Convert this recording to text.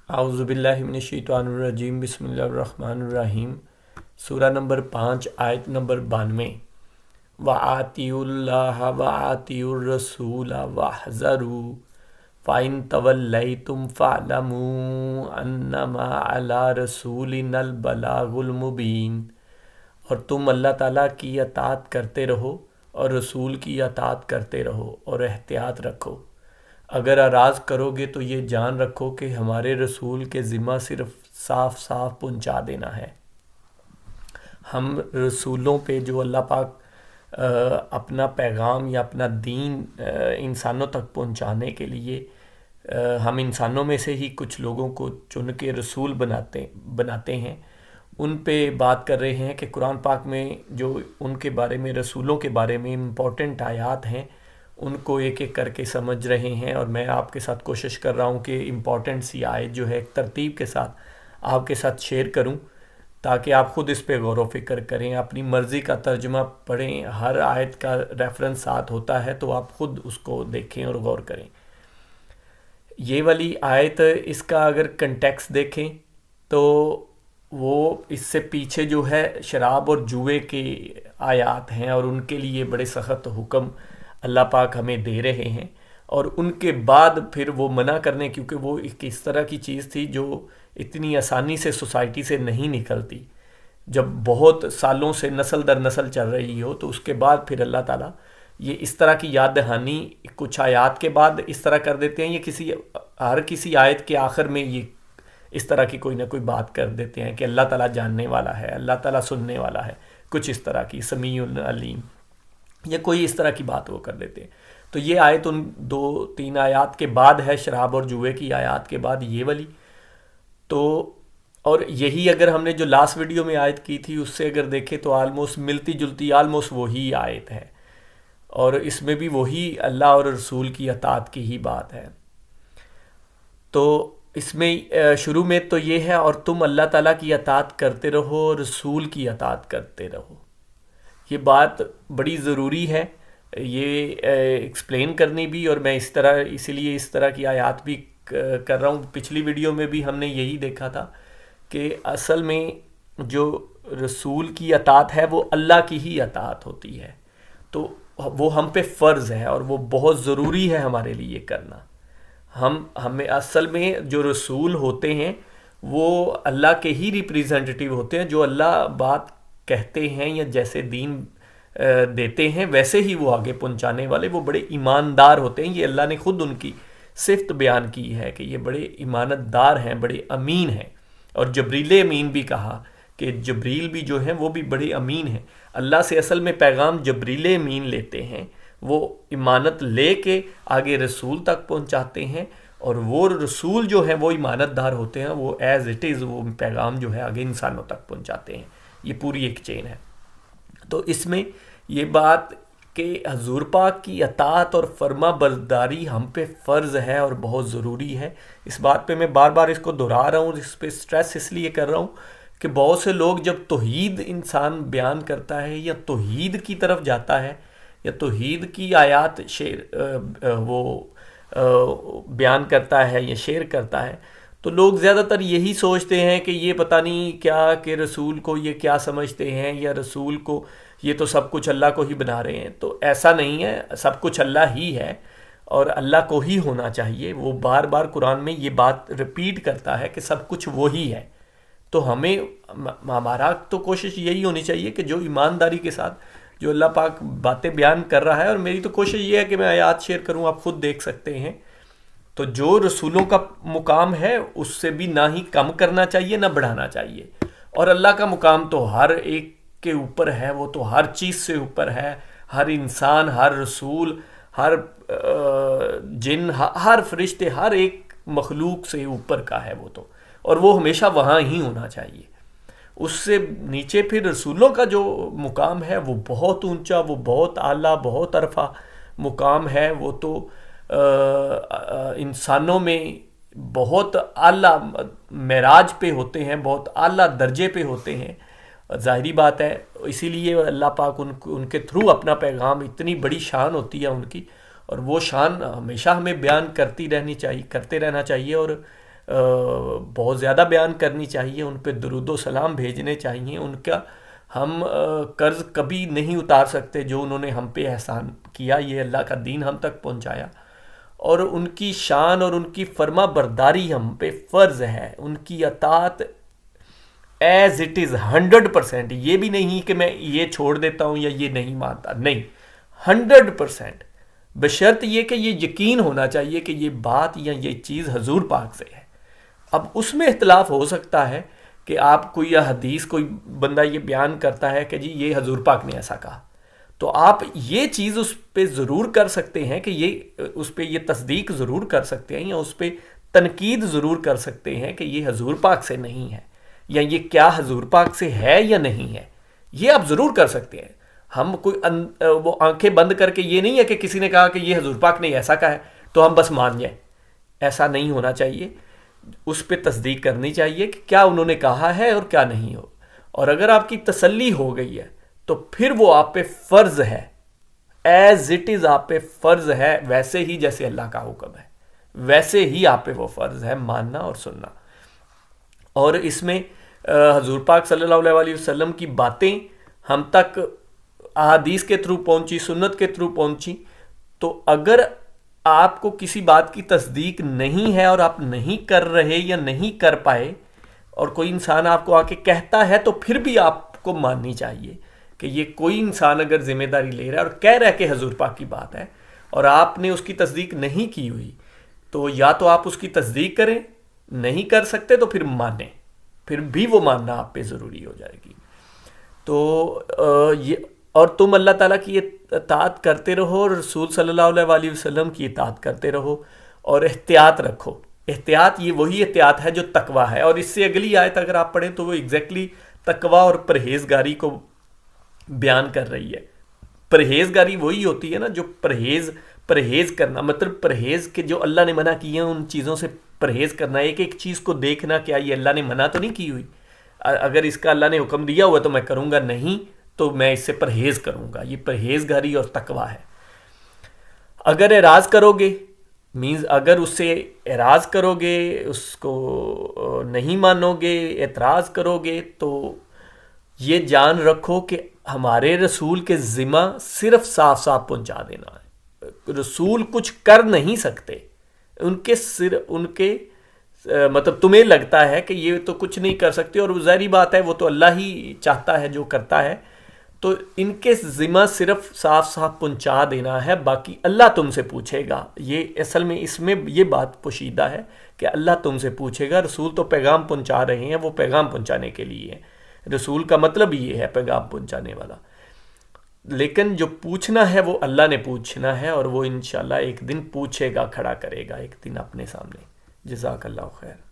اعوذ باللہ من الشیطان الرجیم، بسم اللہ الرحمن الرحیم۔ سورہ نمبر 5، آیت نمبر 92۔ وَآتِيُوا اللَّهَ وَآتِيُوا الرَّسُولَ وَاحْذَرُوا فَإِن تَوَلَّيْتُمْ فَاعْلَمُوا أَنَّمَا عَلَىٰ رَسُولِنَا الْبَلَاغُ الْمُبِينُ۔ اور تم اللہ تعالیٰ کی اطاعت کرتے رہو اور رسول کی اطاعت کرتے رہو اور احتیاط رکھو۔ اگر اعراض کرو گے تو یہ جان رکھو کہ ہمارے رسول کے ذمہ صرف صاف صاف پہنچا دینا ہے۔ ہم رسولوں پہ جو اللہ پاک اپنا پیغام یا اپنا دین انسانوں تک پہنچانے کے لیے ہم انسانوں میں سے ہی کچھ لوگوں کو چن کے رسول بناتے ہیں، ان پہ بات کر رہے ہیں کہ قرآن پاک میں جو ان کے بارے میں، رسولوں کے بارے میں امپورٹنٹ آیات ہیں، ان کو ایک ایک کر کے سمجھ رہے ہیں۔ اور میں آپ کے ساتھ کوشش کر رہا ہوں کہ امپورٹنٹ سی آیت جو ہے ایک ترتیب کے ساتھ آپ کے ساتھ شیئر کروں، تاکہ آپ خود اس پہ غور و فکر کریں، اپنی مرضی کا ترجمہ پڑھیں۔ ہر آیت کا ریفرنس ساتھ ہوتا ہے تو آپ خود اس کو دیکھیں اور غور کریں۔ یہ والی آیت، اس کا اگر کنٹیکس دیکھیں تو وہ اس سے پیچھے جو ہے شراب اور جوئے کی آیات ہیں، اور ان کے لیے بڑے سخت حکم اللہ پاک ہمیں دے رہے ہیں، اور ان کے بعد پھر وہ منع کرنے، کیونکہ وہ ایک اس طرح کی چیز تھی جو اتنی آسانی سے سوسائٹی سے نہیں نکلتی۔ جب بہت سالوں سے نسل در نسل چل رہی ہو تو اس کے بعد پھر اللہ تعالیٰ یہ اس طرح کی یاد دہانی کچھ آیات کے بعد اس طرح کر دیتے ہیں، یہ ہر کسی آیت کے آخر میں یہ اس طرح کی کوئی نہ کوئی بات کر دیتے ہیں کہ اللہ تعالیٰ جاننے والا ہے، اللہ تعالیٰ سننے والا ہے، کچھ اس طرح کی، سمیع علیم، یا کوئی اس طرح کی بات وہ کر دیتے ہیں۔ تو یہ آیت ان 2-3 آیات کے بعد ہے، شراب اور جوئے کی آیات کے بعد یہ والی۔ تو اور یہی اگر ہم نے جو لاسٹ ویڈیو میں آیت کی تھی اس سے اگر دیکھیں تو آلموسٹ ملتی جلتی، آلموسٹ وہی آیت ہے، اور اس میں بھی وہی اللہ اور رسول کی اطاعت کی ہی بات ہے۔ تو اس میں شروع میں تو یہ ہے، اور تم اللہ تعالیٰ کی اطاعت کرتے رہو اور رسول کی اطاعت کرتے رہو۔ یہ بات بڑی ضروری ہے یہ ایکسپلین کرنی بھی، اور میں اسی لیے اس طرح کی آیات بھی کر رہا ہوں۔ پچھلی ویڈیو میں بھی ہم نے یہی دیکھا تھا کہ اصل میں جو رسول کی اطاعت ہے وہ اللہ کی ہی اطاعت ہوتی ہے، تو وہ ہم پہ فرض ہے اور وہ بہت ضروری ہے ہمارے لیے کرنا۔ ہمیں اصل میں جو رسول ہوتے ہیں وہ اللہ کے ہی ریپریزنٹیٹیو ہوتے ہیں، جو اللہ بات کہتے ہیں یا جیسے دین دیتے ہیں ویسے ہی وہ آگے پہنچانے والے، وہ بڑے ایماندار ہوتے ہیں۔ یہ اللہ نے خود ان کی صفت بیان کی ہے کہ یہ بڑے ایمانت دار ہیں، بڑے امین ہیں۔ اور جبریل امین بھی کہا کہ جبریل بھی جو ہیں وہ بھی بڑے امین ہیں۔ اللہ سے اصل میں پیغام جبریل امین لیتے ہیں، وہ ایمانت لے کے آگے رسول تک پہنچاتے ہیں، اور وہ رسول جو ہیں وہ ایمانت دار ہوتے ہیں، وہ ایز اٹ از وہ پیغام جو ہے آگے انسانوں تک پہنچاتے ہیں۔ یہ پوری ایک چین ہے۔ تو اس میں یہ بات کہ حضور پاک کی اطاعت اور فرما برداری ہم پہ فرض ہے اور بہت ضروری ہے، اس بات پہ میں بار بار اس کو دہرا رہا ہوں، اس پہ سٹریس اس لیے کر رہا ہوں کہ بہت سے لوگ جب توحید انسان بیان کرتا ہے یا توحید کی طرف جاتا ہے یا توحید کی آیات وہ بیان کرتا ہے یا شیئر کرتا ہے، تو لوگ زیادہ تر یہی سوچتے ہیں کہ یہ پتہ نہیں کیا کہ رسول کو یہ کیا سمجھتے ہیں، یا رسول کو یہ تو سب کچھ اللہ کو ہی بنا رہے ہیں۔ تو ایسا نہیں ہے، سب کچھ اللہ ہی ہے اور اللہ کو ہی ہونا چاہیے۔ وہ بار بار قرآن میں یہ بات ریپیٹ کرتا ہے کہ سب کچھ وہی ہے۔ تو ہمارا تو کوشش یہی ہونی چاہیے کہ جو ایمانداری کے ساتھ جو اللہ پاک باتیں بیان کر رہا ہے، اور میری تو کوشش یہ ہے کہ میں آیات شیئر کروں، آپ خود دیکھ سکتے ہیں، تو جو رسولوں کا مقام ہے اس سے بھی نہ ہی کم کرنا چاہیے نہ بڑھانا چاہیے، اور اللہ کا مقام تو ہر ایک کے اوپر ہے، وہ تو ہر چیز سے اوپر ہے، ہر انسان، ہر رسول، ہر جن، ہر فرشتے، ہر ایک مخلوق سے اوپر کا ہے وہ تو، اور وہ ہمیشہ وہاں ہی ہونا چاہیے۔ اس سے نیچے پھر رسولوں کا جو مقام ہے وہ بہت اونچا، وہ بہت اعلیٰ، بہت عرفہ مقام ہے، وہ تو انسانوں میں بہت اعلیٰ معراج پہ ہوتے ہیں، بہت اعلیٰ درجے پہ ہوتے ہیں۔ ظاہری بات ہے، اسی لیے اللہ پاک ان کے تھرو اپنا پیغام، اتنی بڑی شان ہوتی ہے ان کی، اور وہ شان ہمیشہ ہمیں بیان کرتے رہنا چاہیے، اور بہت زیادہ بیان کرنی چاہیے، ان پہ درود و سلام بھیجنے چاہیے. ان کا ہم قرض کبھی نہیں اتار سکتے جو انہوں نے ہم پہ احسان کیا، یہ اللہ کا دین ہم تک پہنچایا، اور ان کی شان اور ان کی فرما برداری ہم پہ فرض ہے. ان کی اطاعت ایز اٹ از 100%. یہ بھی نہیں کہ میں یہ چھوڑ دیتا ہوں یا یہ نہیں مانتا، نہیں، 100%. بشرط یہ کہ یہ یقین ہونا چاہیے کہ یہ بات یا یہ چیز حضور پاک سے ہے. اب اس میں اختلاف ہو سکتا ہے کہ آپ کوئی یا حدیث کوئی بندہ یہ بیان کرتا ہے کہ جی یہ حضور پاک نے ایسا کہا، تو آپ یہ چیز اس پہ ضرور کر سکتے ہیں کہ یہ اس پہ یہ تصدیق ضرور کر سکتے ہیں یا اس پہ تنقید ضرور کر سکتے ہیں کہ یہ حضور پاک سے نہیں ہے، یا یہ کیا حضور پاک سے ہے یا نہیں ہے، یہ آپ ضرور کر سکتے ہیں. ہم کوئی وہ آنکھیں بند کر کے یہ نہیں ہے کہ کسی نے کہا کہ یہ حضور پاک نے ایسا کہا ہے تو ہم بس مان جائیں. ایسا نہیں ہونا چاہیے. اس پہ تصدیق کرنی چاہیے کہ کیا انہوں نے کہا ہے اور کیا نہیں ہو. اور اگر آپ کی تسلی ہو گئی ہے تو پھر وہ آپ پہ فرض ہے، ایز اٹ از آپ پہ فرض ہے، ویسے ہی جیسے اللہ کا حکم ہے ویسے ہی آپ پہ وہ فرض ہے ماننا اور سننا. اور اس میں حضور پاک صلی اللہ علیہ وسلم کی باتیں ہم تک احادیث کے تھرو پہنچی، سنت کے تھرو پہنچی. تو اگر آپ کو کسی بات کی تصدیق نہیں ہے اور آپ نہیں کر رہے یا نہیں کر پائے، اور کوئی انسان آپ کو آ کے کہتا ہے، تو پھر بھی آپ کو ماننی چاہیے کہ یہ کوئی انسان اگر ذمہ داری لے رہا ہے اور کہہ رہا ہے کہ حضور پاک کی بات ہے اور آپ نے اس کی تصدیق نہیں کی ہوئی، تو یا تو آپ اس کی تصدیق کریں، نہیں کر سکتے تو پھر مانیں، پھر بھی وہ ماننا آپ پہ ضروری ہو جائے گی. تو یہ اور تم اللہ تعالیٰ کی اطاعت کرتے رہو اور رسول صلی اللہ علیہ وسلم کی اطاعت کرتے رہو اور احتیاط رکھو. احتیاط یہ وہی احتیاط ہے جو تقوی ہے. اور اس سے اگلی آیت اگر آپ پڑھیں تو وہ ایگزیکٹلی تقوی اور پرہیزگاری کو بیان کر رہی ہے. پرہیزگاری وہی ہوتی ہے نا جو پرہیز کرنا، مطلب پرہیز کے جو اللہ نے منع کیے ہیں ان چیزوں سے پرہیز کرنا. ایک ایک چیز کو دیکھنا کیا یہ اللہ نے منع تو نہیں کی ہوئی، اگر اس کا اللہ نے حکم دیا ہوا تو میں کروں گا، نہیں تو میں اس سے پرہیز کروں گا. یہ پرہیزگاری اور تقوی ہے. اگر اعراض کرو گے مینز اگر اس سے اعراض کرو گے، اس کو نہیں مانو گے، اعتراض کرو گے، تو یہ جان رکھو کہ ہمارے رسول کے ذمہ صرف صاف صاف پہنچا دینا ہے. رسول کچھ کر نہیں سکتے. ان کے مطلب تمہیں لگتا ہے کہ یہ تو کچھ نہیں کر سکتے، اور ظاہری بات ہے وہ تو اللہ ہی چاہتا ہے جو کرتا ہے. تو ان کے ذمہ صرف صاف صاف پہنچا دینا ہے، باقی اللہ تم سے پوچھے گا. یہ اصل میں اس میں یہ بات پوشیدہ ہے کہ اللہ تم سے پوچھے گا. رسول تو پیغام پہنچا رہے ہیں، وہ پیغام پہنچانے کے لیے ہے. رسول کا مطلب یہ ہے پیغام پہنچانے والا. لیکن جو پوچھنا ہے وہ اللہ نے پوچھنا ہے، اور وہ انشاءاللہ ایک دن پوچھے گا، کھڑا کرے گا ایک دن اپنے سامنے. جزاک اللہ خیر.